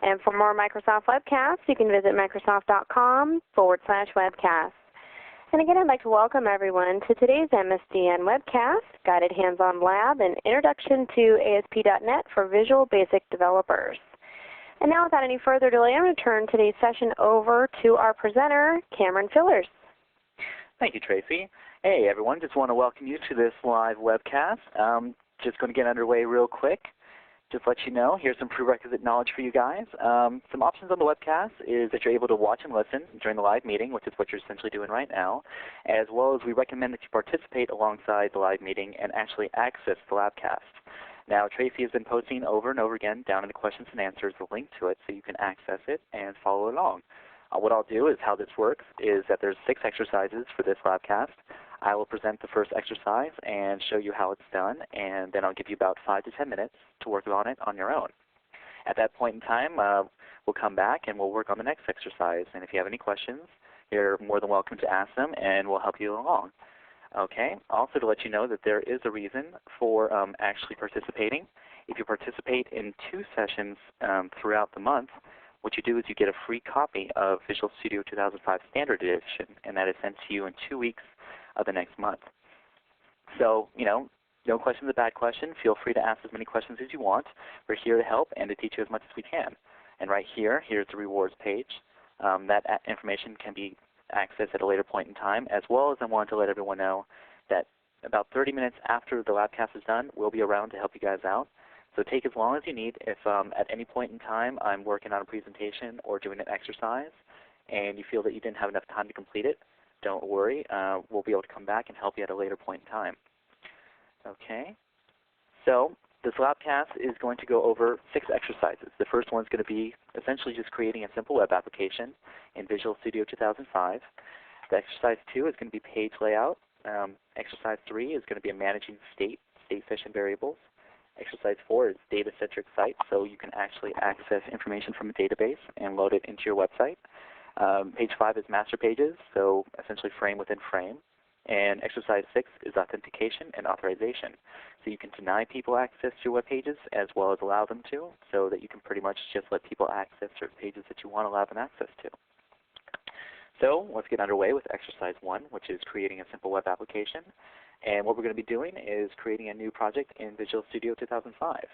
And for more Microsoft Webcasts, you can visit Microsoft.com/webcast. And again, I'd like to welcome everyone to today's Msdn Webcast, Guided Hands-On Lab and Introduction to ASP.NET for Visual Basic Developers. And now, without any further delay, I'm going to turn today's session over to our presenter, Cameron Fillers. Thank you, Tracy. Hey, everyone. Just want to welcome you to this live webcast. Just going to get underway real quick. Just let you know, here's some prerequisite knowledge for you guys. Some options on the webcast is that you're able to watch and listen during the live meeting, which is what you're essentially doing right now, as well as we recommend that you participate alongside the live meeting and actually access the labcast. Now, Tracy has been posting over and over again down in the questions and answers the link to it so you can access it and follow along. What I'll do is how this works is that there's 6 exercises for this labcast. I will present the first exercise and show you how it's done, and then I'll give you about 5 to 10 minutes to work on it on your own. At that point in time, we'll come back and we'll work on the next exercise. And if you have any questions, you're more than welcome to ask them, and we'll help you along. Okay. Also, to let you know that there is a reason for actually participating. If you participate in 2 sessions throughout the month, what you do is you get a free copy of Visual Studio 2005 Standard Edition, and that is sent to you in 2 weeks of the next month. So, no question is a bad question. Feel free to ask as many questions as you want. We're here to help and to teach you as much as we can. And right here, here's the rewards page. That information can be accessed at a later point in time, as well as I wanted to let everyone know that about 30 minutes after the labcast is done, we'll be around to help you guys out. So take as long as you need. If at any point in time I'm working on a presentation or doing an exercise and you feel that you didn't have enough time to complete it, don't worry. We'll be able to come back and help you at a later point in time. Okay. So this labcast is going to go over 6 exercises. The first one is going to be essentially just creating a simple web application in Visual Studio 2005. The exercise 2 is going to be page layout. Exercise 3 is going to be managing state session variables. Exercise 4 is data-centric site, so you can actually access information from a database and load it into your website. Page 5 is master pages, so essentially frame within frame. And exercise 6 is authentication and authorization. So you can deny people access to your web pages as well as allow them to, so that you can pretty much just let people access certain pages that you want to allow them access to. So let's get underway with exercise 1, which is creating a simple web application. And what we're going to be doing is creating a new project in Visual Studio 2005.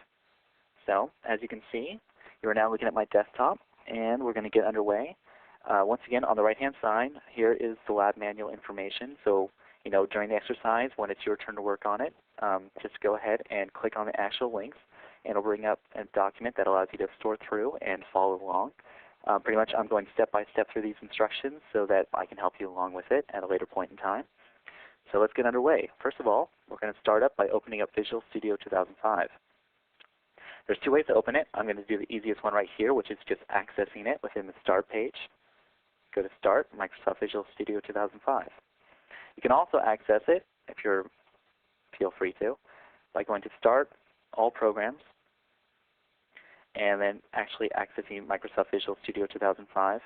So as you can see, you are now looking at my desktop, and we're going to get underway. Once again, on the right-hand side, here is the lab manual information. So, during the exercise, when it's your turn to work on it, just go ahead and click on the actual links, and it'll bring up a document that allows you to store through and follow along. Pretty much I'm going step by step through these instructions so that I can help you along with it at a later point in time. So let's get underway. First of all, we're going to start up by opening up Visual Studio 2005. There's 2 ways to open it. I'm going to do the easiest one right here, which is just accessing it within the Start page. Go to Start, Microsoft Visual Studio 2005. You can also access it, if you're feel free to, by going to Start, All Programs, and then actually accessing Microsoft Visual Studio 2005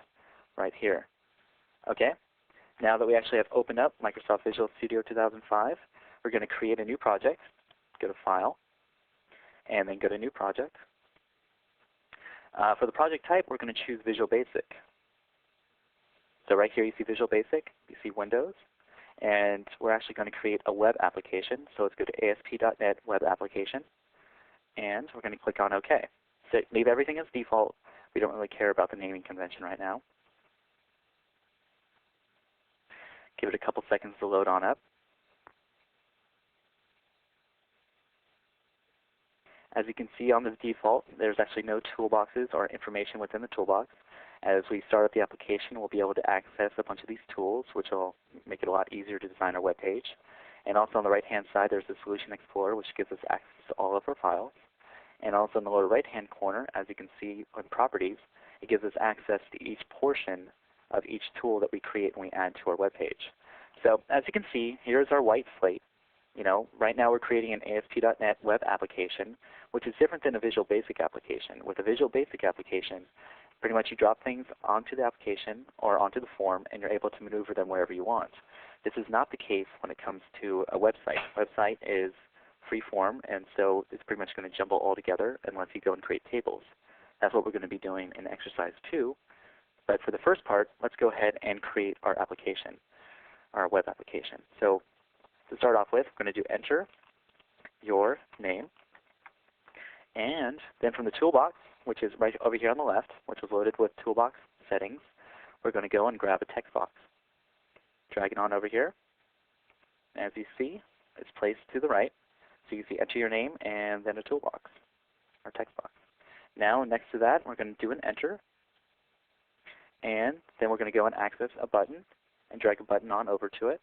right here. Okay? Now that we actually have opened up Microsoft Visual Studio 2005, we're going to create a new project. Go to File, and then go to New Project. For the project type, we're going to choose Visual Basic. So right here you see Visual Basic, you see Windows, and we're actually going to create a web application. So let's go to ASP.NET Web Application, and we're going to click on OK. So leave everything as default. We don't really care about the naming convention right now. Give it a couple seconds to load on up. As you can see on this default, there's actually no toolboxes or information within the toolbox. As we start up the application, we'll be able to access a bunch of these tools, which will make it a lot easier to design our web page. And also on the right-hand side, there's the Solution Explorer, which gives us access to all of our files. And also in the lower right-hand corner, as you can see in Properties, it gives us access to each portion of each tool that we create when we add to our web page. So as you can see, here's our white slate. Right now we're creating an ASP.NET web application, which is different than a Visual Basic application. With a Visual Basic application, pretty much you drop things onto the application or onto the form, and you're able to maneuver them wherever you want. This is not the case when it comes to a website. A website is free form, and so it's pretty much going to jumble all together unless you go and create tables. That's what we're going to be doing in exercise 2. But for the first part, let's go ahead and create our application, our web application. So to start off with, we're going to do enter your name. And then from the toolbox, which is right over here on the left, which was loaded with toolbox settings, we're going to go and grab a text box. Drag it on over here. As you see, it's placed to the right. So you can see enter your name and then a toolbox, or text box. Now next to that, we're going to do an enter. And then we're going to go and access a button and drag a button on over to it.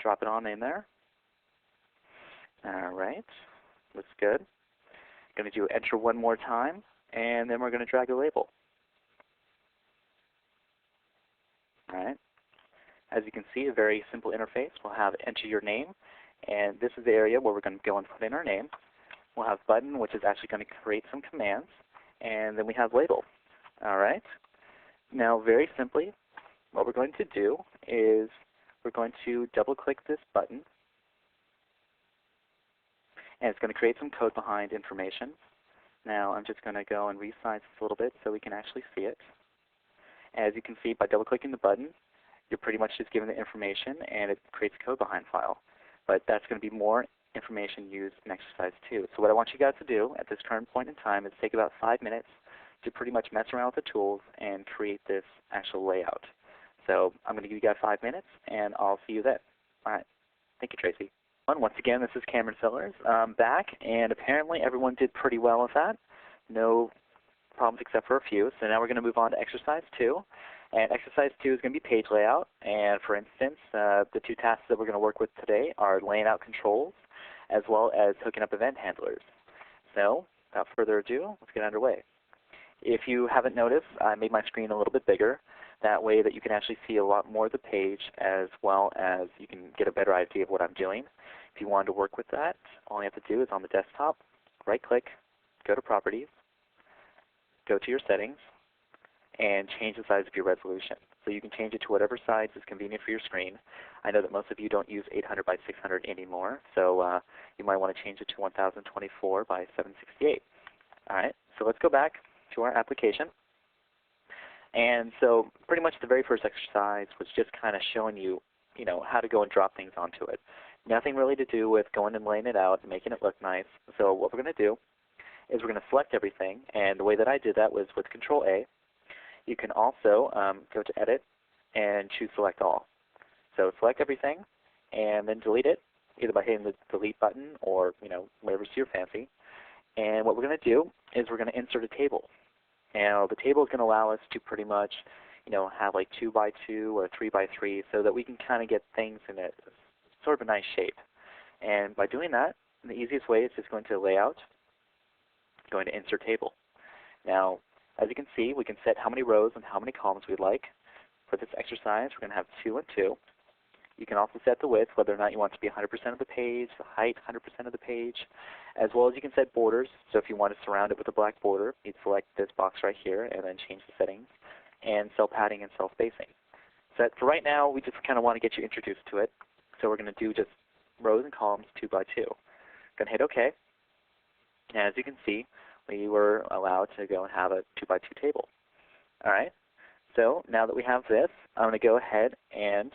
Drop it on in there. All right. Looks good. Going to do enter one more time, and then we're going to drag a label. All right. As you can see, a very simple interface. We'll have enter your name, and this is the area where we're going to go and put in our name. We'll have button, which is actually going to create some commands, and then we have label. All right. Now, very simply, what we're going to do is we're going to double-click this button, and it's going to create some code behind information. Now, I'm just going to go and resize this a little bit so we can actually see it. As you can see, by double-clicking the button, you're pretty much just given the information, and it creates a code behind file. But that's going to be more information used in exercise 2. So what I want you guys to do at this current point in time is take about 5 minutes to pretty much mess around with the tools and create this actual layout. So I'm going to give you guys 5 minutes, and I'll see you then. All right. Thank you, Tracy. Once again, this is Cameron Sellers back, and apparently everyone did pretty well with that. No problems except for a few. So now we're going to move on to exercise 2. And exercise 2 is going to be page layout. And for instance, the 2 tasks that we're going to work with today are laying out controls as well as hooking up event handlers. So without further ado, let's get underway. If you haven't noticed, I made my screen a little bit bigger. That way that you can actually see a lot more of the page, as well as you can get a better idea of what I'm doing. If you wanted to work with that, all you have to do is on the desktop, right-click, go to Properties, go to your settings, and change the size of your resolution. So you can change it to whatever size is convenient for your screen. I know that most of you don't use 800 by 600 anymore, so you might want to change it to 1024 by 768. All right, so let's go back to our application. And so pretty much the very first exercise was just kind of showing you, how to go and drop things onto it. Nothing really to do with going and laying it out and making it look nice. So what we're going to do is we're going to select everything, and the way that I did that was with Control A. You can also go to Edit and choose Select All. So select everything and then delete it, either by hitting the Delete button or whatever's to your fancy. And what we're going to do is we're going to insert a table. And the table is going to allow us to pretty much have like 2 by 2 or 3 by 3 so that we can kind of get things in a sort of a nice shape. And by doing that, the easiest way is just going to Layout, going to Insert Table. Now, as you can see, we can set how many rows and how many columns we'd like. For this exercise, we're going to have 2 and 2. You can also set the width, whether or not you want it to be 100% of the page, the height 100% of the page, as well as you can set borders. So if you want to surround it with a black border, you'd select this box right here and then change the settings, and cell padding and cell spacing. So for right now, we just kind of want to get you introduced to it. So we're going to do just rows and columns 2 by 2. Going to hit OK. And as you can see, we were allowed to go and have a 2 by 2 table. All right. So now that we have this, I'm going to go ahead and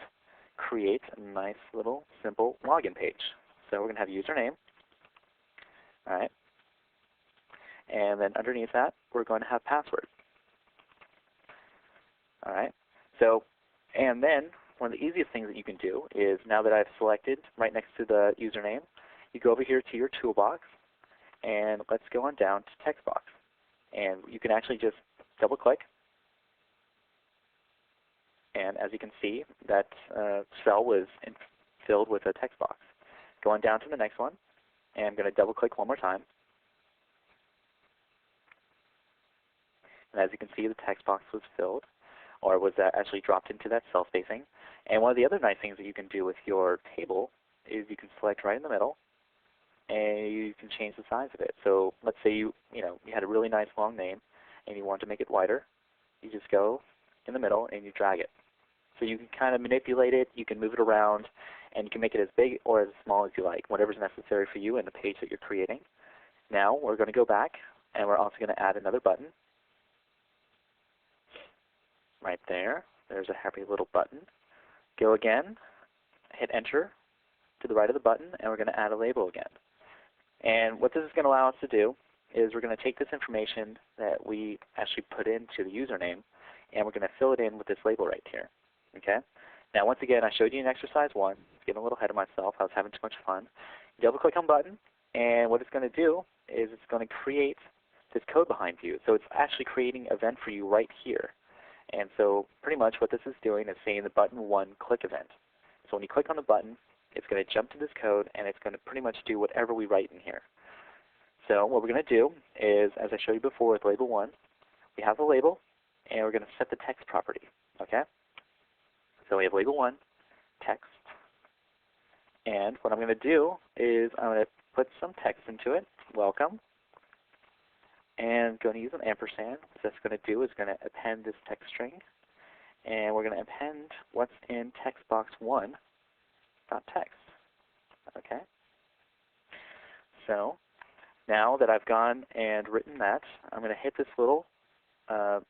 create a nice little simple login page. So we're going to have username. All right. And then underneath that, we're going to have password. All right. So, and then one of the easiest things that you can do is, now that I've selected right next to the username, you go over here to your toolbox, and let's go on down to text box. And you can actually just double click. And as you can see, that cell was filled with a text box. Going down to the next one, and I'm going to double click one more time. And as you can see, the text box was filled, or was actually dropped into that cell spacing. And one of the other nice things that you can do with your table is you can select right in the middle, and you can change the size of it. So let's say you had a really nice long name, and you want to make it wider. You just go in the middle and you drag it. So you can kind of manipulate it, you can move it around, and you can make it as big or as small as you like, whatever's necessary for you in the page that you're creating. Now we're going to go back And we're also going to add another button right there. There's a happy little button. Go again, hit enter to the right of the button, and we're going to add a label again. And what this is going to allow us to do is we're going to take this information that we actually put into the username, and we're going to fill it in with this label right here. Okay? Now, once again, I showed you in exercise 1. Getting a little ahead of myself. I was having too much fun. Double-click on button, and what it's going to do is it's going to create this code behind you. So it's actually creating an event for you right here. And so pretty much what this is doing is saying the button 1 click event. So when you click on the button, it's going to jump to this code, and it's going to pretty much do whatever we write in here. So what we're going to do is, as I showed you before with label 1, we have the label, and we're going to set the text property. Okay? So we have label 1, text. And what I'm going to do is I'm going to put some text into it, welcome, and going to use an ampersand. What that's going to do is going to append this text string, and we're going to append what's in text box 1 .text. Okay? So now that I've gone and written that, I'm going to hit this little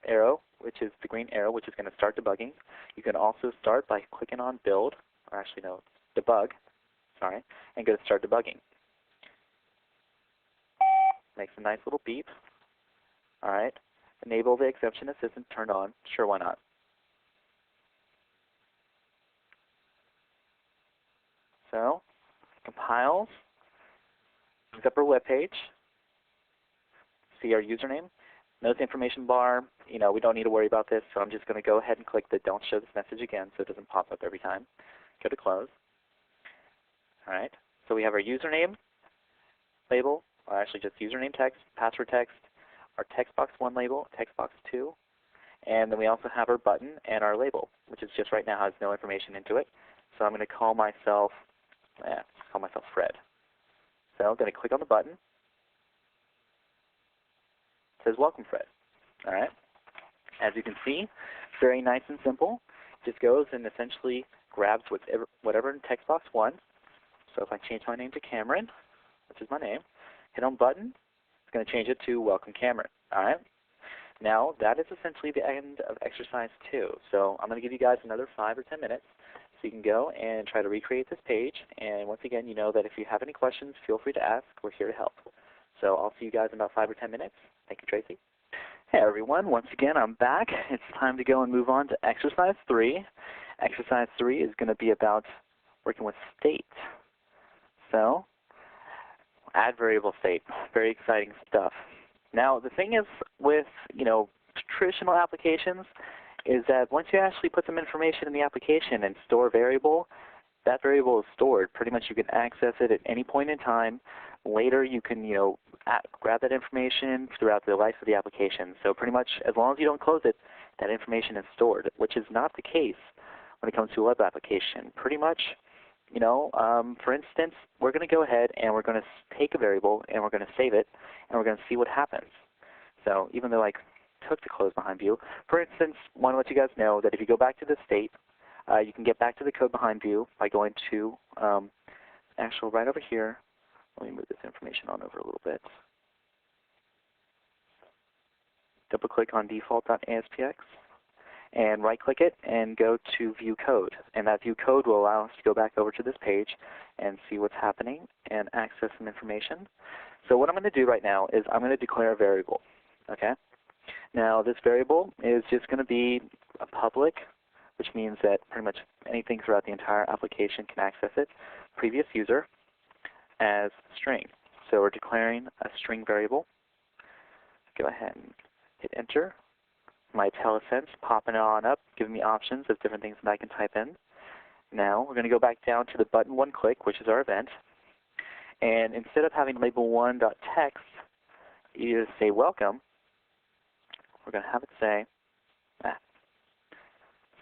arrow, which is the green arrow, which is going to start debugging. You can also start by clicking on build, or actually no, debug, sorry, and go to start debugging. Makes a nice little beep. All right. Enable the exception assistant turned on. Sure, why not? So, compiles, brings up our web page, see our username. Notice the information bar, we don't need to worry about this, so I'm just going to go ahead and click the don't show this message again so it doesn't pop up every time. Go to close. All right. So we have our username label, or actually just username text, password text, our text box 1 label, text box 2, and then we also have our button and our label, which is just right now has no information into it. So I'm going to call myself Fred. So I'm going to click on the button. It says welcome Fred. All right. As you can see, very nice and simple. Just goes and essentially grabs whatever in text box 1. So if I change my name to Cameron, which is my name, hit on button, it's going to change it to welcome Cameron. All right. Now that is essentially the end of exercise 2. So I'm going to give you guys another 5 or 10 minutes so you can go and try to recreate this page. And once again, you know that if you have any questions, feel free to ask. We're here to help. So I'll see you guys in about 5 or 10 minutes. Thank you, Tracy. Hey everyone, once again I'm back. It's time to go and move on to exercise 3. Exercise 3 is going to be about working with state. So, add variable state. Very exciting stuff. Now the thing is with, traditional applications is that once you actually put some information in the application and store a variable, that variable is stored. Pretty much you can access it at any point in time. Later you can, grab that information throughout the life of the application. So pretty much as long as you don't close it, that information is stored, which is not the case when it comes to a web application. Pretty much, for instance, we're going to go ahead and we're going to take a variable and we're going to save it and we're going to see what happens. So even though I took the close behind view, for instance, I want to let you guys know that if you go back to the state, you can get back to the code behind view by going to right over here. Let me move this information on over a little bit. Double-click on default.aspx and right-click it and go to View Code. And that View Code will allow us to go back over to this page and see what's happening and access some information. So what I'm going to do right now is I'm going to declare a variable. Okay? Now this variable is just going to be a public, which means that pretty much anything throughout the entire application can access it. Previous user as string. So we're declaring a string variable. Go ahead and hit enter. My IntelliSense popping on up, giving me options of different things that I can type in. Now we're going to go back down to the button 1 click, which is our event. And instead of having label 1.text, you say welcome, we're going to have it say,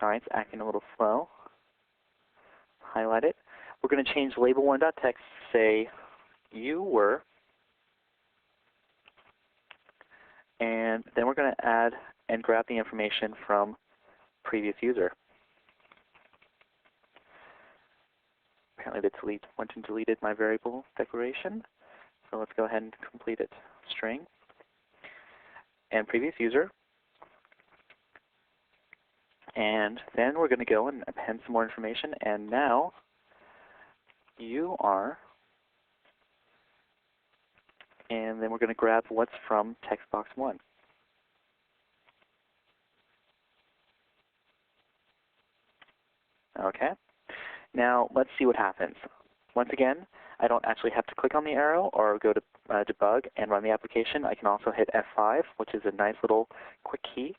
sorry, it's acting a little slow. Highlight it. We're going to change label 1.text to say you were, and then we're going to add and grab the information from previous user. Apparently the delete went and deleted my variable declaration, so let's go ahead and complete it. String and previous user. And then we're going to go and append some more information. And now you are, and then we're going to grab what's from text box 1. Okay. Now let's see what happens. Once again, I don't actually have to click on the arrow or go to debug and run the application. I can also hit F5, which is a nice little quick key.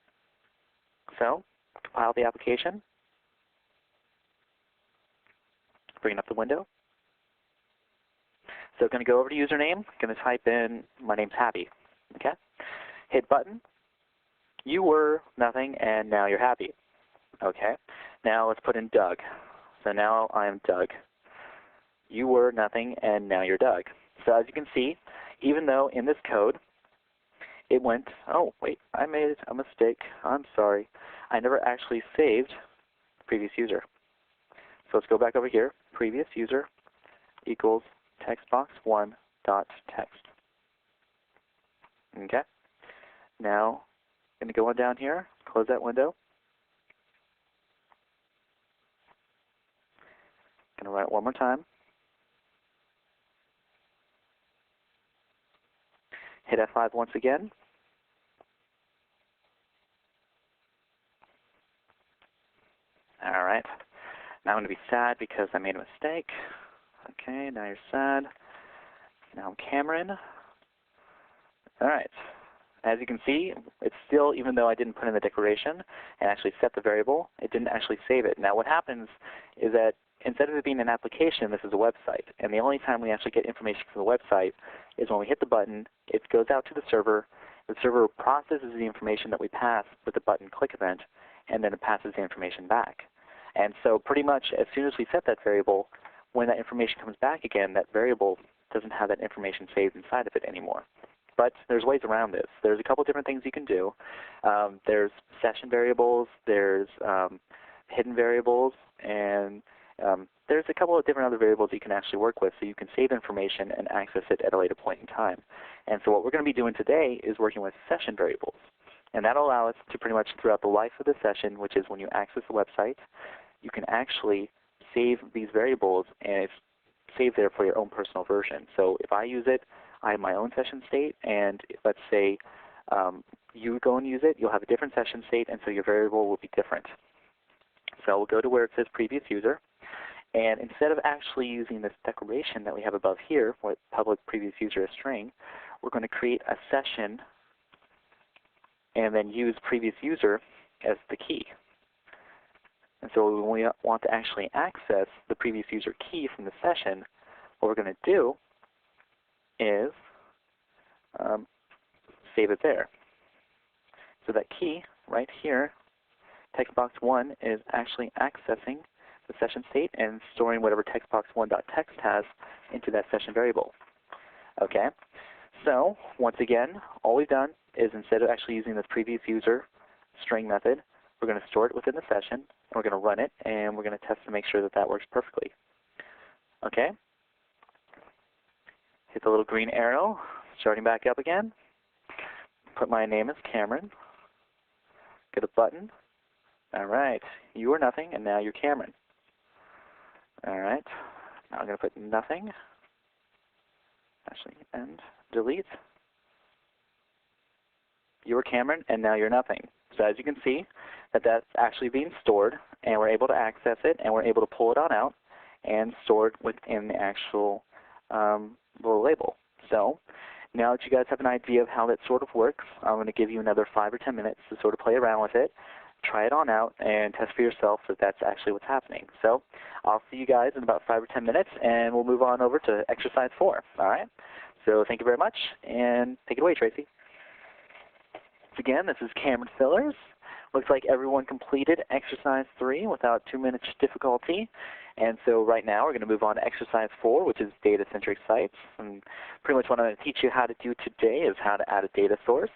So, compile the application, bring up the window. So I'm going to go over to username, going to type in, my name's Happy. Okay? Hit button. You were nothing, and now you're happy. Okay? Now let's put in Doug. So now I'm Doug. You were nothing, and now you're Doug. So as you can see, even though in this code it went, oh, wait, I made a mistake. I'm sorry. I never actually saved previous user. So let's go back over here. Previous user equals textbox1.text. Okay. Now I'm going to go on down here, close that window. I'm going to run it one more time. Hit F5 once again. All right. Now I'm going to be sad because I made a mistake. Okay, now you're sad. Now I'm Cameron. All right. As you can see, it's still, even though I didn't put in the declaration and actually set the variable, it didn't actually save it. Now what happens is that instead of it being an application, this is a website. And the only time we actually get information from the website is when we hit the button, it goes out to the server processes the information that we pass with the button click event, and then it passes the information back. And so pretty much as soon as we set that variable, when that information comes back again, that variable doesn't have that information saved inside of it anymore. But there's ways around this. There's a couple different things you can do. There's session variables, there's hidden variables, and there's a couple of different other variables you can actually work with so you can save information and access it at a later point in time. And so what we're going to be doing today is working with session variables. And that will allow us to pretty much throughout the life of the session, which is when you access the website, you can actually save these variables and it's saved there for your own personal version. So if I use it, I have my own session state, and let's say you go and use it, you'll have a different session state, and so your variable will be different. So we'll go to where it says previous user, and instead of actually using this declaration that we have above here, with public previous user as string, we're going to create a session and then use previous user as the key. And so when we want to actually access the previous user key from the session, what we're going to do is save it there. So that key right here, textbox1 is actually accessing the session state and storing whatever textbox1.text has into that session variable. Okay? So once again, all we've done is instead of actually using this previous user string method, we're going to store it within the session, and we're going to run it, and we're going to test to make sure that that works perfectly. Okay? Hit the little green arrow, starting back up again. Put my name as Cameron. Get a button. All right. You were nothing, and now you're Cameron. All right. Now I'm going to put nothing. Actually, and delete. You were Cameron, and now you're nothing. So as you can see, that's actually being stored, and we're able to access it, and we're able to pull it on out and store it within the actual little label. So now that you guys have an idea of how that sort of works, I'm going to give you another 5 or 10 minutes to sort of play around with it, try it on out, and test for yourself that that's actually what's happening. So I'll see you guys in about 5 or 10 minutes, and we'll move on over to exercise 4. All right? So thank you very much, and take it away, Tracy. Again, this is Cameron Fillers. Looks like everyone completed exercise 3 without too much difficulty. And so right now we're going to move on to exercise 4, which is data-centric sites. And pretty much what I'm going to teach you how to do today is how to add a data source.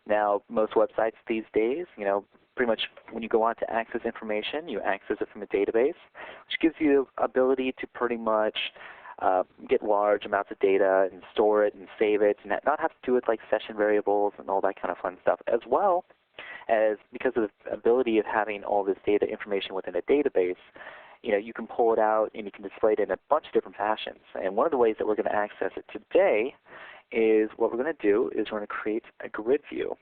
Now, most websites these days, pretty much when you go on to access information, you access it from a database, which gives you the ability to pretty much get large amounts of data and store it and save it, and not have to do it like session variables and all that kind of fun stuff, as well as because of the ability of having all this data information within a database. You can pull it out and you can display it in a bunch of different fashions. And one of the ways that we're going to access it today is what we're going to do is we're going to create a grid view.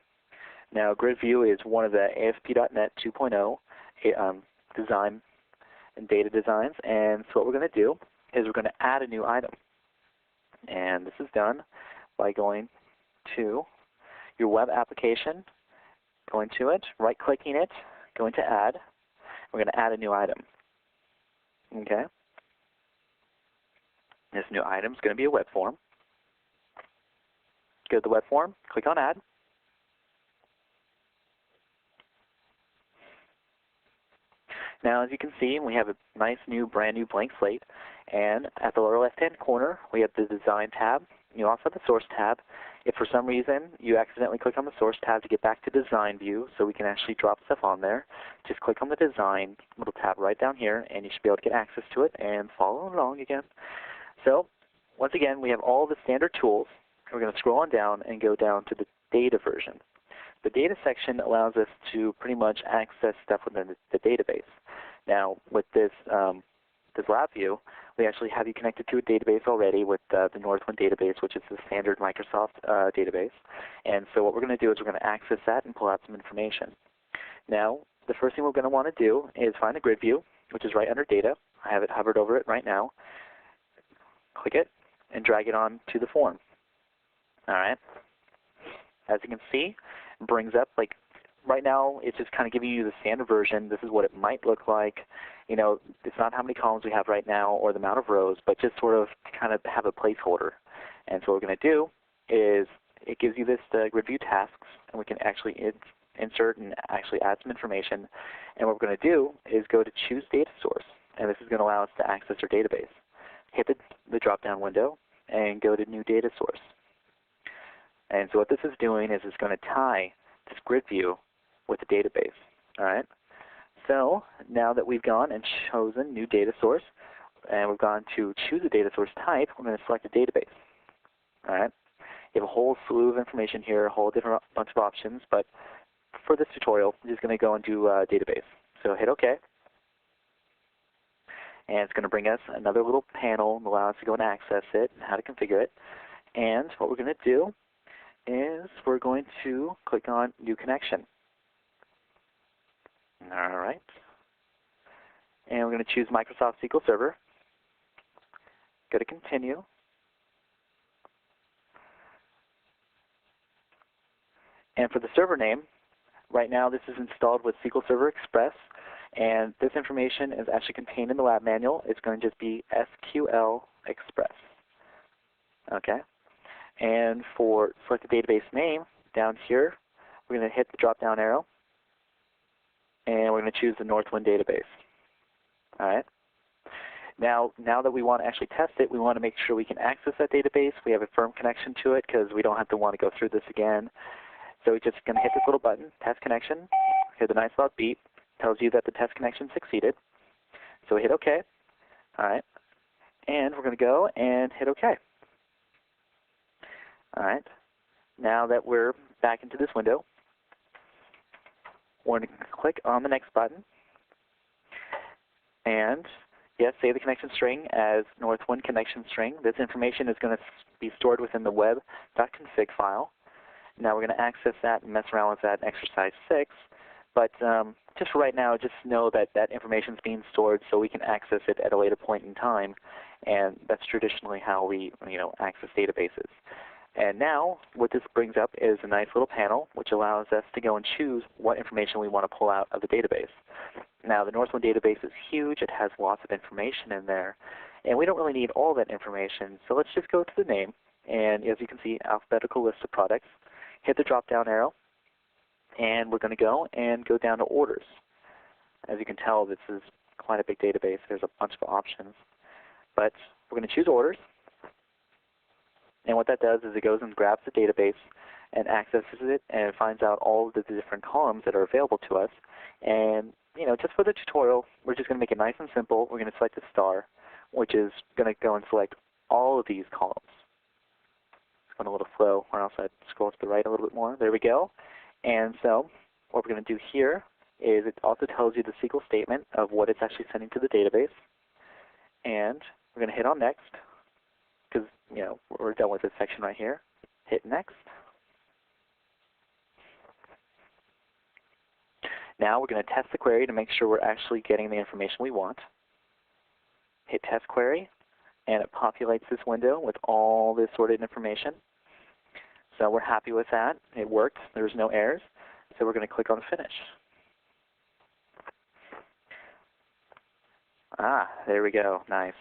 Now, grid view is one of the ASP.NET 2.0 design and data designs. And so what we're going to do is we're going to add a new item. And this is done by going to your web application, going to it, right-clicking it, going to add. We're going to add a new item. Okay. This new item is going to be a web form. Go to the web form, click on Add. Now, as you can see, we have a nice new, brand new blank slate. And at the lower left-hand corner, we have the Design tab. You also have the Source tab. If for some reason you accidentally click on the Source tab to get back to Design view so we can actually drop stuff on there, just click on the Design little tab right down here, and you should be able to get access to it and follow along again. So, once again, we have all the standard tools. We're going to scroll on down and go down to the Data version. The Data section allows us to pretty much access stuff within the database. Now, with this lab view, we actually have you connected to a database already with the Northwind database, which is the standard Microsoft database. And so what we're going to do is we're going to access that and pull out some information. Now, the first thing we're going to want to do is find the grid view, which is right under Data. I have it hovered over it right now. Click it and drag it on to the form. All right. As you can see, it brings up, like, right now it's just kind of giving you the standard version. This is what it might look like. It's not how many columns we have right now or the amount of rows, but just sort of kind of have a placeholder. And so what we're going to do is it gives you this grid view tasks, and we can actually insert and actually add some information. And what we're going to do is go to Choose Data Source, and this is going to allow us to access our database. Hit the drop-down window and go to New Data Source. And so what this is doing is it's going to tie this grid view with the database. All right. So now that we've gone and chosen New Data Source, and we've gone to choose a data source type, we're going to select a database. All right. You have a whole slew of information here, a whole different bunch of options, but for this tutorial, I'm just going to go and do database. So hit OK. And it's going to bring us another little panel and allow us to go and access it and how to configure it. And what we're going to do is we're going to click on New Connection. All right. And we're going to choose Microsoft SQL Server. Go to Continue. And for the server name, right now this is installed with SQL Server Express, and this information is actually contained in the lab manual. It's going to just be SQL Express. Okay. And for select the database name, down here, we're going to hit the drop-down arrow, and we're going to choose the Northwind database. All right. Now that we want to actually test it, we want to make sure we can access that database. We have a firm connection to it because we don't have to want to go through this again. So we're just going to hit this little button, Test Connection. Hear the nice loud beep. Tells you that the test connection succeeded. So we hit OK. All right. And we're going to go and hit OK. All right. Now that we're back into this window, we're going to click on the next button. And yes, save the connection string as Northwind connection string. This information is going to be stored within the web.config file. Now we're going to access that and mess around with that in exercise 6. But just for right now, just know that that information is being stored so we can access it at a later point in time. And that's traditionally how we access databases. And now what this brings up is a nice little panel which allows us to go and choose what information we want to pull out of the database. Now the Northwind database is huge. It has lots of information in there. And we don't really need all that information. So let's just go to the name. And as you can see, alphabetical list of products. Hit the drop-down arrow. And we're going to go down to orders. As you can tell, this is quite a big database. There's a bunch of options. But we're going to choose orders. And what that does is it goes and grabs the database and accesses it and finds out all of the different columns that are available to us. And just for the tutorial, we're just going to make it nice and simple. We're going to select a star. which is going to go and select all of these columns. It's going a little slow, or else I'd scroll to the right a little bit more. There we go. And so what we're going to do here is it also tells you the SQL statement of what it's actually sending to the database. And we're going to hit on next, because we're done with this section right here. Hit next. Now we're going to test the query to make sure we're actually getting the information we want. Hit test query, and it populates this window with all this sorted information. So we're happy with that. It worked. There's no errors. So we're going to click on finish. There we go. Nice.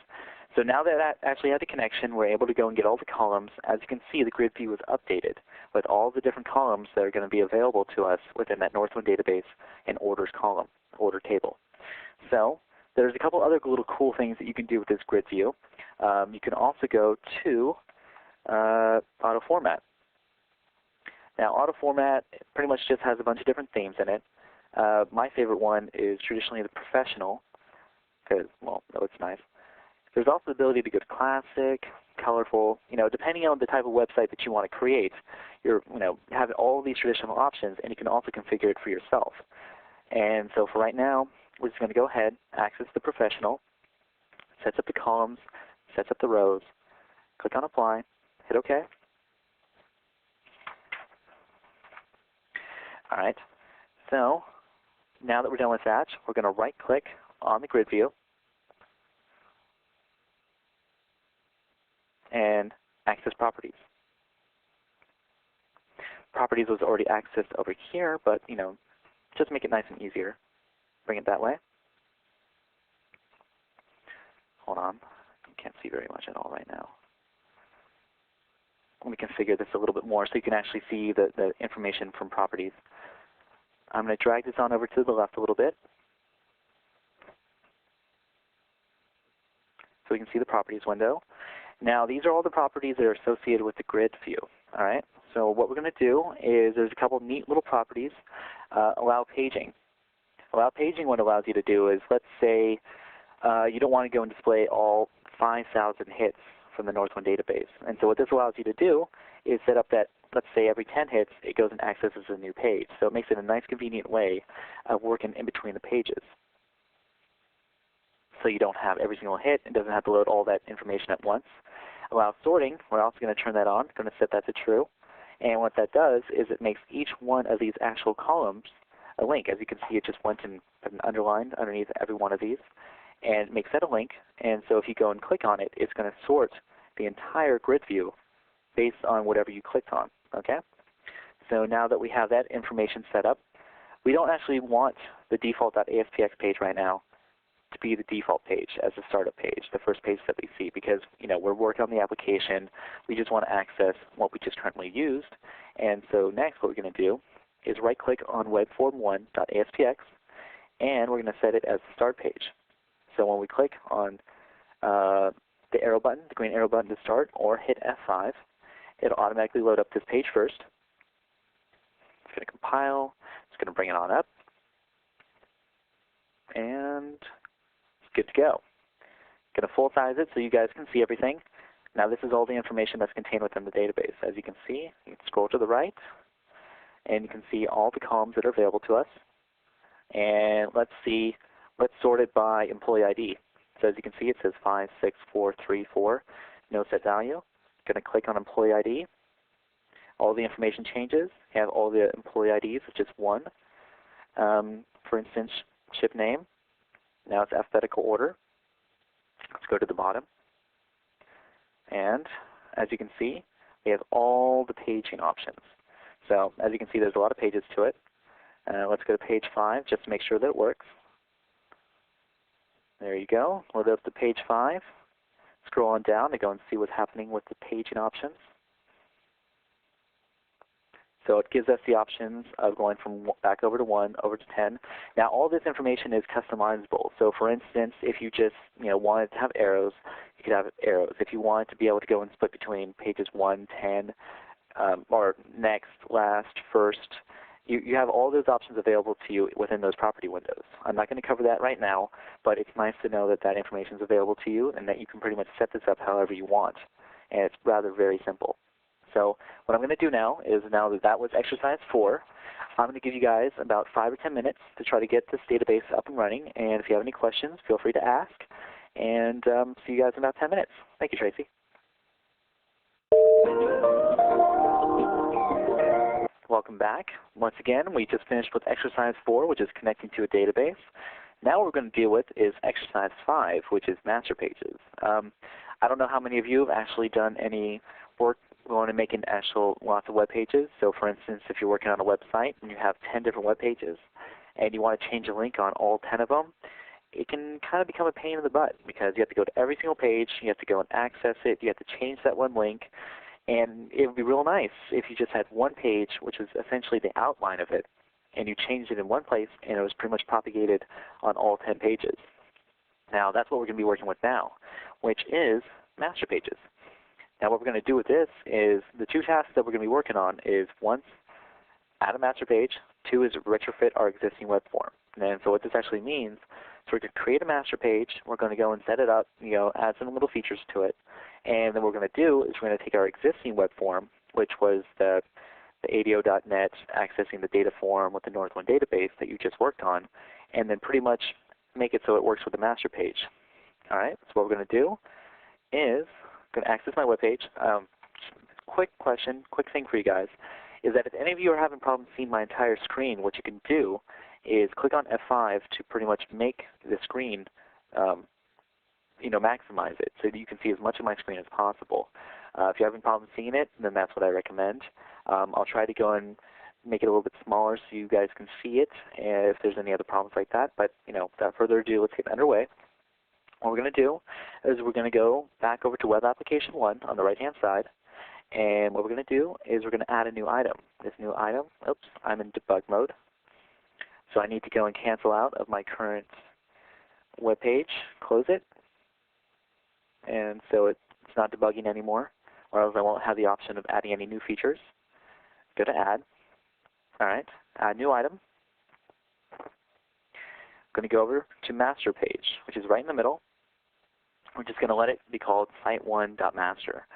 So now that that actually had the connection, we're able to go and get all the columns. As you can see, the grid view is updated with all the different columns that are going to be available to us within that Northwind database and orders column, order table. So there's a couple other little cool things that you can do with this grid view. You can also go to auto format. Now, auto format pretty much just has a bunch of different themes in it. My favorite one is traditionally the professional, because, well, it's nice. There's also the ability to go to classic, colorful, depending on the type of website that you want to create. You have all these traditional options, and you can also configure it for yourself. And so for right now, we're just going to go ahead, access the professional, sets up the columns, sets up the rows, click on apply, hit OK. All right. So now that we're done with that, we're going to right-click on the grid view and access properties. Properties was already accessed over here, but just make it nice and easier. Bring it that way. Hold on. I can't see very much at all right now. Let me configure this a little bit more so you can actually see the information from properties. I'm going to drag this on over to the left a little bit so we can see the properties window. Now, these are all the properties that are associated with the grid view. All right. So what we're going to do is there's a couple of neat little properties. Allow paging. Allow paging, what it allows you to do is, let's say you don't want to go and display all 5,000 hits from the Northwind database. And so what this allows you to do is set up that, let's say every 10 hits, it goes and accesses a new page. So it makes it a nice, convenient way of working in between the pages. So you don't have every single hit. It doesn't have to load all that information at once. Allow sorting. We're also going to turn that on. Going to set that to true. And what that does is it makes each one of these actual columns a link. As you can see, it just went and put an underline underneath every one of these. And it makes that a link. And so if you go and click on it, it's going to sort the entire grid view based on whatever you clicked on. Okay? So now that we have that information set up, we don't actually want the default.aspx page right now to be the default page as the startup page, the first page that we see, because we're working on the application. We just want to access what we just currently used. And so next what we're going to do is right-click on webform1.aspx, and we're going to set it as the start page. So when we click on the arrow button, the green arrow button to start, or hit F5, it'll automatically load up this page first. It's going to compile. It's going to bring it on up. And it's good to go. Going to full size it so you guys can see everything. Now this is all the information that's contained within the database. As you can see, you can scroll to the right, and you can see all the columns that are available to us. And let's sort it by employee ID. So as you can see, it says 56434, no set value. Going to click on employee ID. All the information changes. You have all the employee IDs, which is one. For instance, ship name. Now it's alphabetical order. Let's go to the bottom. And as you can see, we have all the paging options. So as you can see, there's a lot of pages to it. Let's go to page 5 just to make sure that it works. There you go. Load up to page 5. Scroll on down to go and see what's happening with the paging options. So it gives us the options of going from back over to 1, over to 10. Now all this information is customizable. So for instance, if you just wanted to have arrows, you could have arrows. If you wanted to be able to go and split between pages 1, 10, or next, last, first, you have all those options available to you within those property windows. I'm not going to cover that right now, but it's nice to know that that information is available to you and that you can pretty much set this up however you want. And it's rather very simple. So what I'm going to do now is, now that that was exercise 4, I'm going to give you guys about 5 or 10 minutes to try to get this database up and running. And if you have any questions, feel free to ask. And see you guys in about 10 minutes. Thank you, Tracy. Welcome back. Once again, we just finished with exercise 4, which is connecting to a database. Now what we're going to deal with is exercise 5, which is master pages. I don't know how many of you have actually done any work going and making lots of web pages. So for instance, if you're working on a website and you have 10 different web pages and you want to change a link on all 10 of them, it can kind of become a pain in the butt because you have to go to every single page, you have to go and access it, you have to change that one link, and it would be real nice if you just had one page, which is essentially the outline of it, and you changed it in one place and it was pretty much propagated on all 10 pages. Now that's what we're going to be working with now, which is master pages. Now what we're going to do with this is, the 2 tasks that we're going to be working on is, 1, add a master page, 2 is retrofit our existing web form. And so what this actually means, so we're going to create a master page, we're going to go and set it up, add some little features to it, and then what we're going to do is we're going to take our existing web form, which was the ADO.NET accessing the data form with the North1 database that you just worked on, and then pretty much make it so it works with the master page. All right, so what we're going to do is going to access my web page. Quick question, quick thing for you guys, is that if any of you are having problems seeing my entire screen, what you can do is click on F5 to pretty much make the screen, maximize it so that you can see as much of my screen as possible. If you're having problems seeing it, then that's what I recommend. I'll try to go and make it a little bit smaller so you guys can see it, and if there's any other problems like that. But without further ado, let's get underway. What we're going to do is we're going to go back over to Web Application 1 on the right-hand side, and what we're going to do is we're going to add a new item. This new item, oops, I'm in debug mode, so I need to go and cancel out of my current web page, close it, and so it's not debugging anymore, or else I won't have the option of adding any new features. Go to Add. All right, Add New Item. I'm going to go over to Master Page, which is right in the middle. We're just going to let it be called site1.master.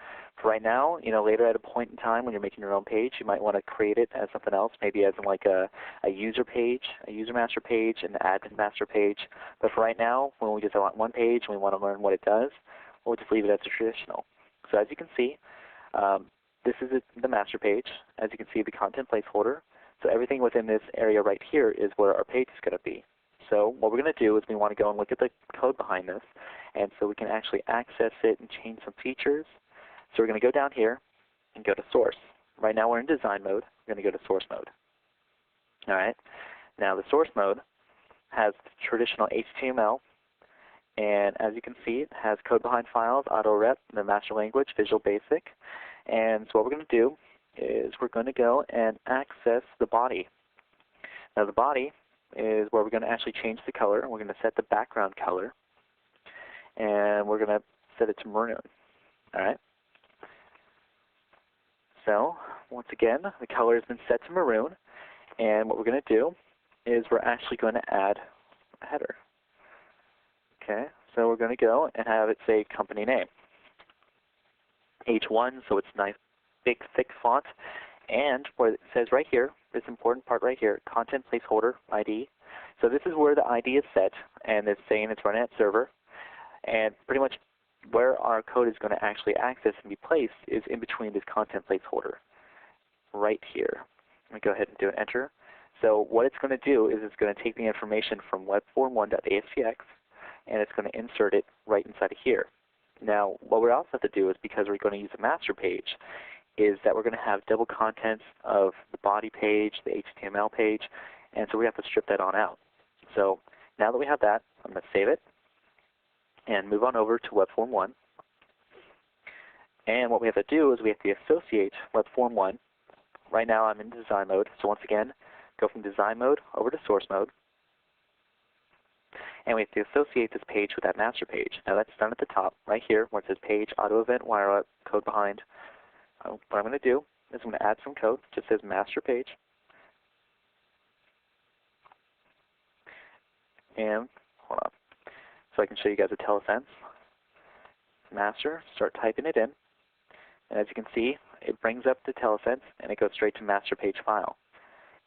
For right now, later at a point in time when you're making your own page, you might want to create it as something else, maybe as in like a user page, a user master page, and an admin master page. But for right now, when we just want one page and we want to learn what it does, we'll just leave it as a traditional. So as you can see, this is the master page. As you can see, the content placeholder. So everything within this area right here is where our page is going to be. So what we're going to do is we want to go and look at the code behind this, and so we can actually access it and change some features. So we're going to go down here and go to Source. Right now we're in Design mode. We're going to go to Source mode. All right. Now the Source mode has traditional HTML, and as you can see, it has code behind files, auto-rep, the master language, Visual Basic. And so what we're going to do is we're going to go and access the body. Now the body is where we're going to actually change the color. We're going to set the background color, and we're going to set it to maroon. All right. So once again, the color has been set to maroon, and what we're going to do is we're actually going to add a header. Okay. So we're going to go and have it say company name. H1, so it's nice, big, thick font. And where it says right here, this important part right here, content placeholder ID. So this is where the ID is set, and it's saying it's running at server. And pretty much where our code is going to actually access and be placed is in between this content placeholder, right here. Let me go ahead and do an enter. So what it's going to do is it's going to take the information from webform1.aspx, and it's going to insert it right inside of here. Now, what we also have to do is, because we're going to use a master page, is that we're going to have double contents of the body page, the HTML page, and so we have to strip that on out. So now that we have that, I'm going to save it and move on over to Webform1. And what we have to do is we have to associate Webform1. Right now I'm in design mode, so once again, go from design mode over to source mode. And we have to associate this page with that master page. Now that's done at the top, right here, where it says page, auto event, wire up, code behind. What I'm going to do is I'm going to add some code. It just says master page. And hold on, so I can show you guys a telesense. Master, start typing it in, and as you can see, it brings up the telesense and it goes straight to master page file.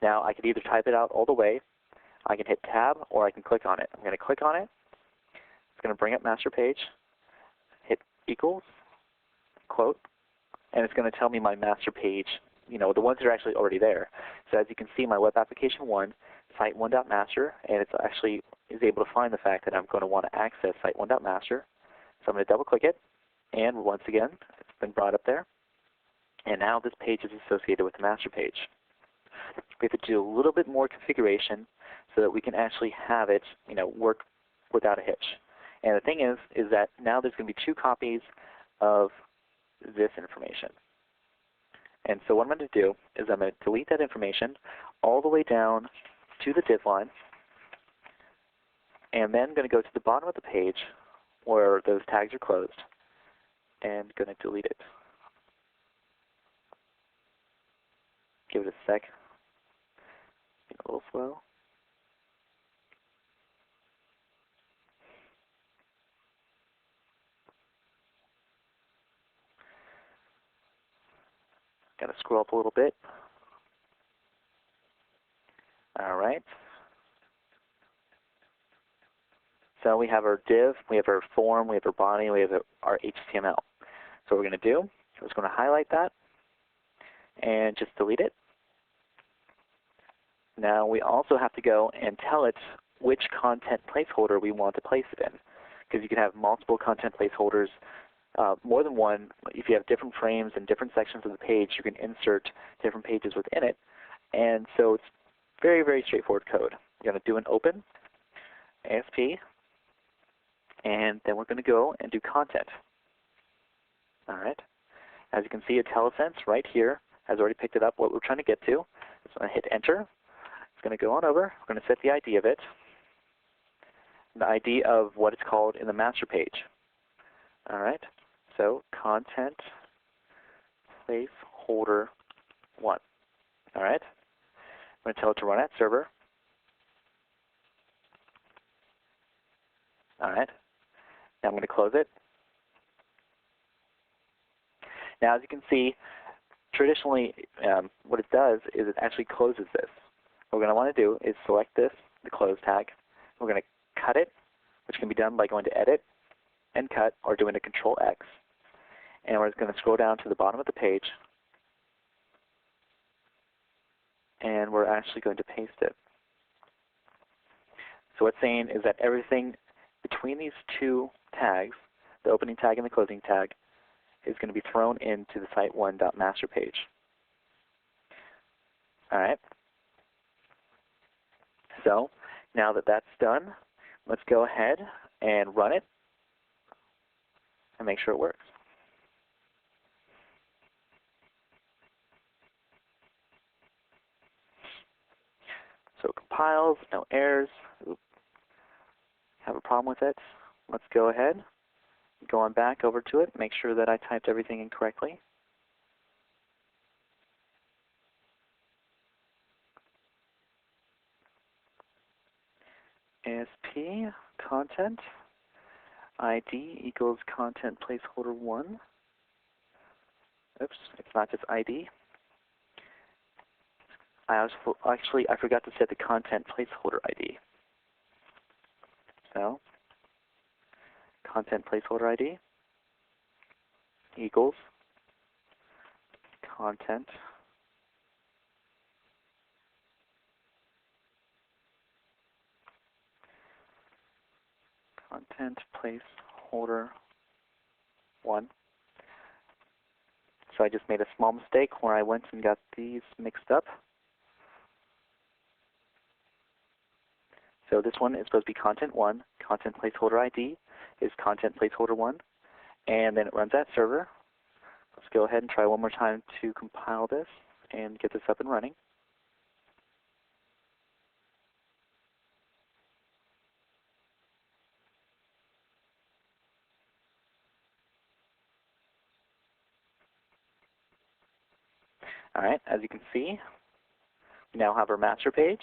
Now I can either type it out all the way, I can hit tab, or I can click on it. I'm going to click on it. It's going to bring up master page, hit equals, quote, and it's going to tell me my master page, the ones that are actually already there. So as you can see, my web application 1, site1.master, and it's actually is able to find the fact that I'm going to want to access site1.master. So I'm going to double click it, and once again, it's been brought up there. And now this page is associated with the master page. We have to do a little bit more configuration so that we can actually have it, work without a hitch. And the thing is that now there's going to be 2 copies of this information. And so what I'm going to do is I'm going to delete that information all the way down to the div line, and then I'm going to go to the bottom of the page where those tags are closed, and going to delete it. Give it a sec. A little slow. Got to scroll up a little bit. All right. So we have our div, we have our form, we have our body, we have our HTML. So what we're going to do is we're going to highlight that and just delete it. Now we also have to go and tell it which content placeholder we want to place it in, because you can have multiple content placeholders, more than one. If you have different frames and different sections of the page, you can insert different pages within it. And so it's very, very straightforward code. You're going to do an open ASP, and then we're going to go and do content. All right. As you can see, a telesense right here has already picked it up what we're trying to get to. So I'm going to hit enter. It's going to go on over. We're going to set the ID of it, the ID of what it's called in the master page. All right. So content placeholder 1. All right. I'm going to tell it to run at server. All right. Now I'm going to close it. Now as you can see, traditionally what it does is it actually closes this. What we're going to want to do is select this, the close tag. We're going to cut it, which can be done by going to Edit and Cut, or doing a Control X. And we're going to scroll down to the bottom of the page, and we're actually going to paste it. So what's saying is that everything between these 2 tags, the opening tag and the closing tag, is going to be thrown into the site1.master page. All right. So now that that's done, let's go ahead and run it and make sure it works. So it compiles, no errors. Oops. Have a problem with it. Let's go ahead, go on back over to it, make sure that I typed everything in correctly. ASP content ID equals content placeholder 1. Oops, it's not just ID. I forgot to set the content placeholder ID. So content placeholder ID equals content placeholder 1. So I just made a small mistake where I went and got these mixed up. So this one is supposed to be content 1. Content placeholder ID is content placeholder 1. And then it runs that server. Let's go ahead and try one more time to compile this and get this up and running. All right, as you can see, we now have our master page.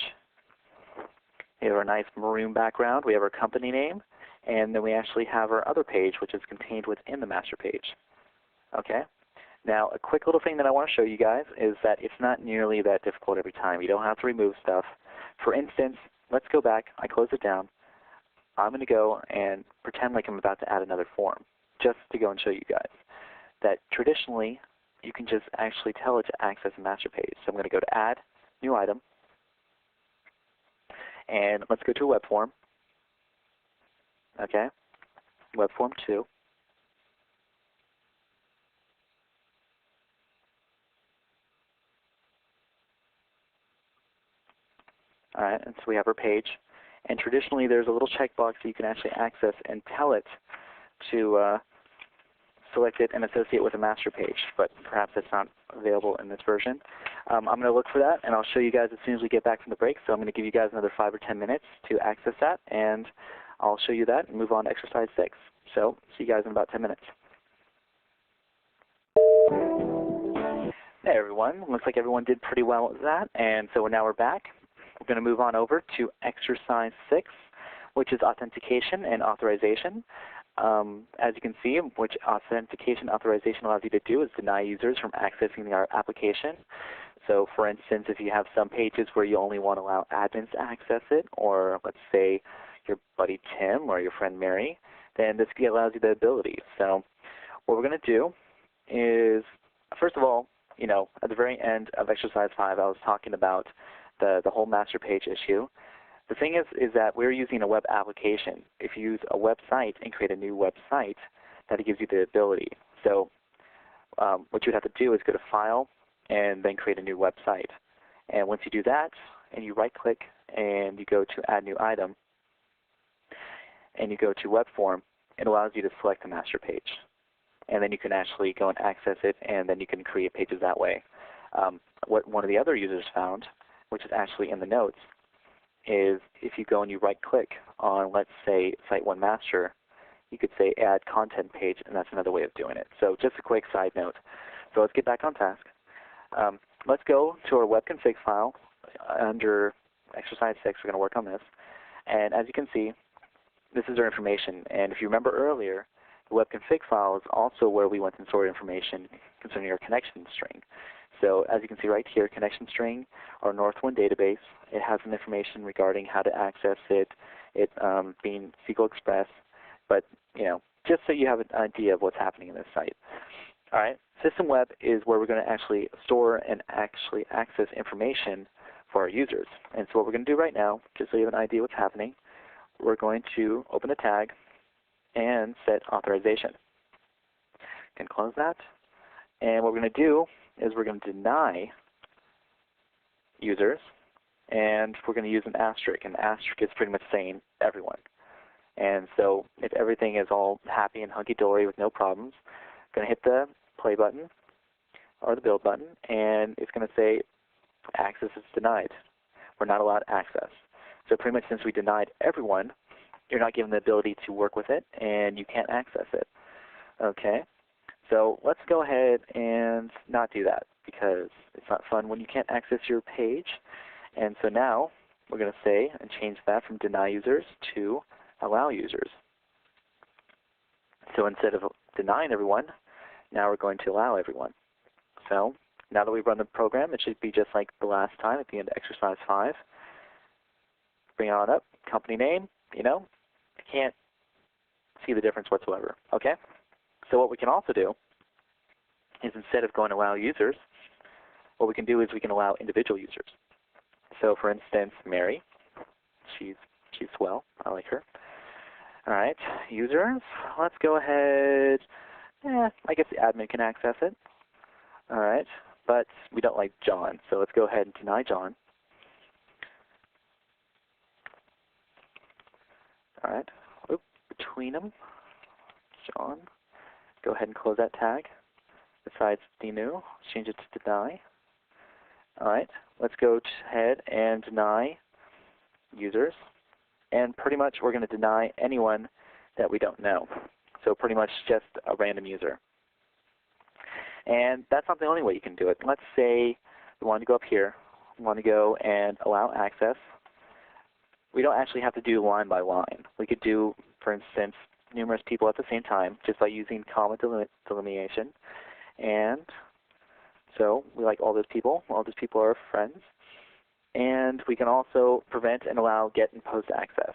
We have our nice maroon background. We have our company name. And then we actually have our other page, which is contained within the master page. Okay? Now, a quick little thing that I want to show you guys is that it's not nearly that difficult every time. You don't have to remove stuff. For instance, let's go back. I close it down. I'm going to go and pretend like I'm about to add another form, just to go and show you guys that traditionally you can just actually tell it to access a master page. So I'm going to go to Add, New Item, and let's go to a web form. Okay, web form 2. All right, and so we have our page. And traditionally there's a little checkbox that you can actually access and tell it to select it and associate with a master page, but perhaps it's not available in this version. I'm going to look for that, and I'll show you guys as soon as we get back from the break. So I'm going to give you guys another 5 or 10 minutes to access that, and I'll show you that and move on to exercise 6. So see you guys in about 10 minutes. Hey everyone, looks like everyone did pretty well with that, and so now we're back. We're going to move on over to exercise 6, which is authentication and authorization. As you can see, which authentication authorization allows you to do is deny users from accessing our application. So for instance, if you have some pages where you only want to allow admins to access it, or let's say your buddy Tim or your friend Mary, then this allows you the ability. So what we're going to do is, first of all, you know, at the very end of exercise 5, I was talking about the whole master page issue. The thing is that we're using a web application. If you use a website and create a new website, that gives you the ability. So what you would have to do is go to File and then create a new website. And once you do that, and you right-click and you go to Add New Item, and you go to Web Form, it allows you to select the master page. And then you can actually go and access it, and then you can create pages that way. What one of the other users found, which is actually in the notes, is if you go and you right-click on, let's say, Site 1 Master, you could say Add Content Page, and that's another way of doing it. So just a quick side note. So let's get back on task. Let's go to our web config file under exercise 6. We're going to work on this. And as you can see, this is our information. And if you remember earlier, the web config file is also where we went and stored information concerning our connection string. So as you can see right here, connection string, our Northwind database, it has some information regarding how to access it, being SQL Express, but you know, just so you have an idea of what's happening in this site. All right, System Web is where we're going to actually store and actually access information for our users. And so what we're going to do right now, just so you have an idea what's happening, we're going to open a tag and set authorization. You can close that. And what we're going to do is we're going to deny users, and we're going to use an asterisk. And asterisk is pretty much saying everyone. And so if everything is all happy and hunky-dory with no problems, I'm going to hit the play button or the build button, and it's going to say access is denied. We're not allowed access. So pretty much since we denied everyone, you're not given the ability to work with it, and you can't access it. Okay? So let's go ahead and not do that, because it's not fun when you can't access your page. And so now we're going to say and change that from deny users to allow users. So instead of denying everyone, now we're going to allow everyone. So now that we've run the program, it should be just like the last time at the end of exercise 5. Bring it on up, company name, you know, I can't see the difference whatsoever. Okay? So what we can also do is instead of going to allow users, what we can do is we can allow individual users. So for instance, Mary, she's swell. I like her. All right, users, let's go ahead. I guess the admin can access it. All right, but we don't like John, so let's go ahead and deny John. All right, between them, John. Go ahead and close that tag. Besides the new, change it to deny. All right, let's go ahead and deny users. And pretty much we're going to deny anyone that we don't know. So pretty much just a random user. And that's not the only way you can do it. Let's say we want to go up here. We want to go and allow access. we don't actually have to do line by line. We could do, for instance, numerous people at the same time just by using comma delineation. And so we like all those people. All those people are friends. And we can also prevent and allow get and post access.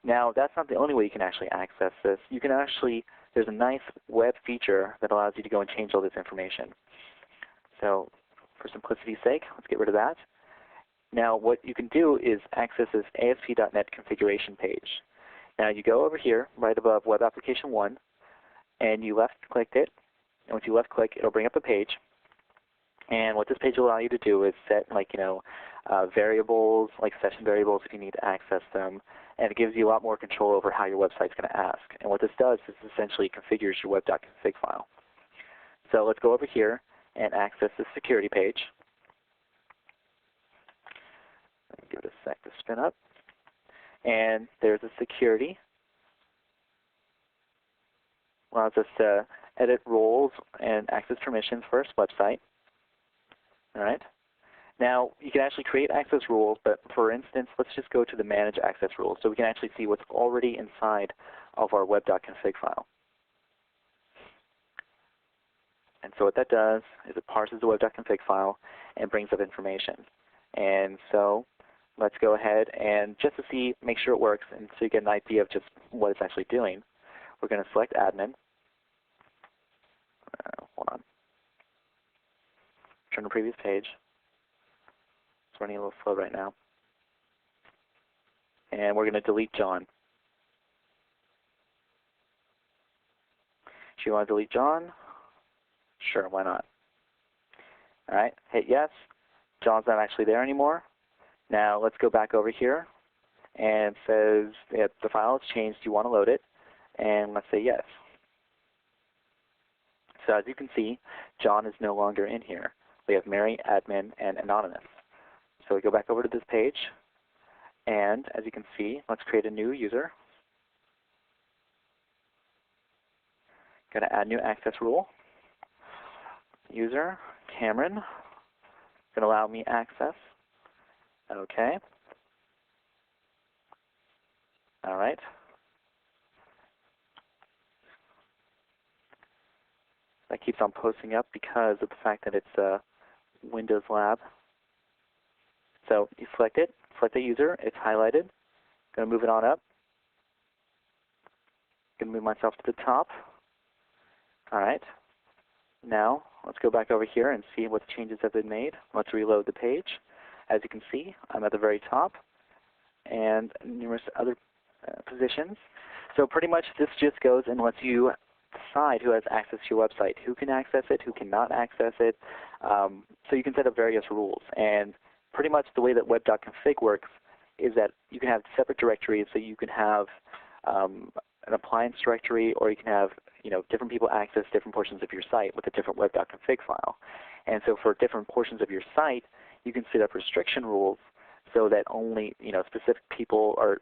Now, that's not the only way you can actually access this. You can actually, there's a nice web feature that allows you to go and change all this information. So for simplicity's sake, let's get rid of that. Now, what you can do is access this ASP.NET configuration page. Now, you go over here, right above Web Application 1, and you left-clicked it. And once you left-click, it'll bring up a page. And what this page will allow you to do is set, like, variables, like session variables if you need to access them. And it gives you a lot more control over how your website's going to ask. And what this does is essentially configures your web.config file. So let's go over here and access the security page. Give it a sec to spin up. And there's a security. Allows us to edit roles and access permissions for our website. All right. Now, you can actually create access rules, but for instance, let's just go to the Manage Access Rules so we can actually see what's already inside of our web.config file. And so what that does is it parses the web.config file and brings up information. And so let's go ahead and just to see, make sure it works, and so you get an idea of just what it's actually doing, we're going to select Admin. Hold on. Turn to the previous page. It's running a little slow right now. And we're going to delete John. Do you want to delete John? Sure, why not? All right, hit yes. John's not actually there anymore. Now let's go back over here, and it says that the file has changed. Do you want to load it? And let's say yes. So as you can see, John is no longer in here. We have Mary, Admin, and Anonymous. So we go back over to this page, and as you can see, let's create a new user. Going to add new access rule. User, Cameron, going to allow me access. Okay. All right. That keeps on posting up because of the fact that it's a Windows Lab. So you select it, select the user, it's highlighted. Going to move it on up. Going to move myself to the top. All right. Now let's go back over here and see what changes have been made. Let's reload the page. As you can see, I'm at the very top, and numerous other positions. So pretty much this just goes and lets you decide who has access to your website, who can access it, who cannot access it. So you can set up various rules. And pretty much the way that web.config works is that you can have separate directories. So you can have an appliance directory, or you can have different people access different portions of your site with a different web.config file. And so for different portions of your site, you can set up restriction rules so that only specific people or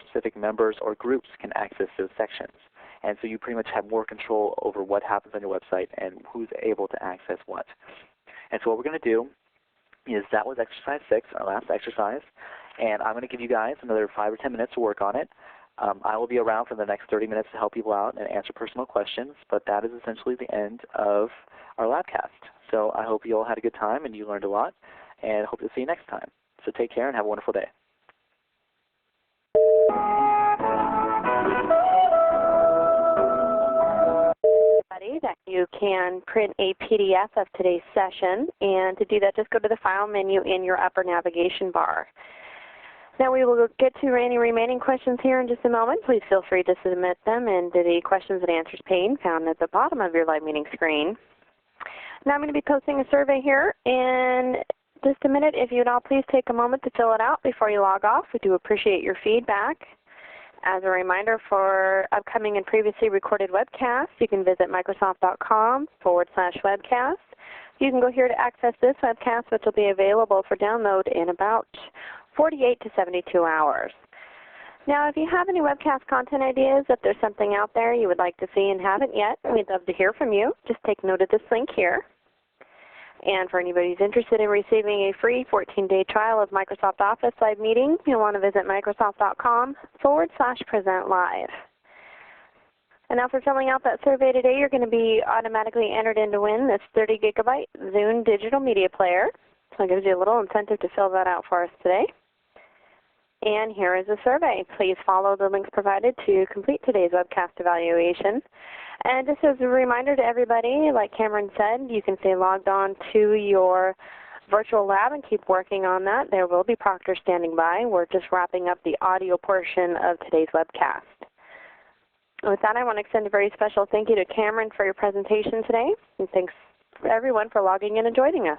specific members or groups can access those sections. And so you pretty much have more control over what happens on your website and who's able to access what. And so what we're going to do is that was exercise 6, our last exercise, and I'm going to give you guys another 5 or 10 minutes to work on it. I will be around for the next 30 minutes to help people out and answer personal questions, but that is essentially the end of our Labcast. So I hope you all had a good time and you learned a lot, and hope to see you next time. So take care and have a wonderful day. That you can print a PDF of today's session, and to do that, just go to the File menu in your upper navigation bar. Now we will get to any remaining questions here in just a moment. Please feel free to submit them into the questions and answers pane found at the bottom of your live meeting screen. Now I'm going to be posting a survey here in just a minute. If you would all please take a moment to fill it out before you log off. We do appreciate your feedback. As a reminder, for upcoming and previously recorded webcasts, you can visit Microsoft.com/webcast. You can go here to access this webcast, which will be available for download in about 48 to 72 hours. Now, if you have any webcast content ideas, if there's something out there you would like to see and haven't yet, we'd love to hear from you. Just take note of this link here. And for anybody who's interested in receiving a free 14-day trial of Microsoft Office Live Meeting, you'll want to visit Microsoft.com/presentlive. And now for filling out that survey today, you're going to be automatically entered in to win this 30-gigabyte Zune digital media player. So it gives you a little incentive to fill that out for us today. And here is the survey. Please follow the links provided to complete today's webcast evaluation. And just as a reminder to everybody, like Cameron said, you can stay logged on to your virtual lab and keep working on that. There will be proctors standing by. We're just wrapping up the audio portion of today's webcast. With that, I want to extend a very special thank you to Cameron for your presentation today. And thanks everyone for logging in and joining us.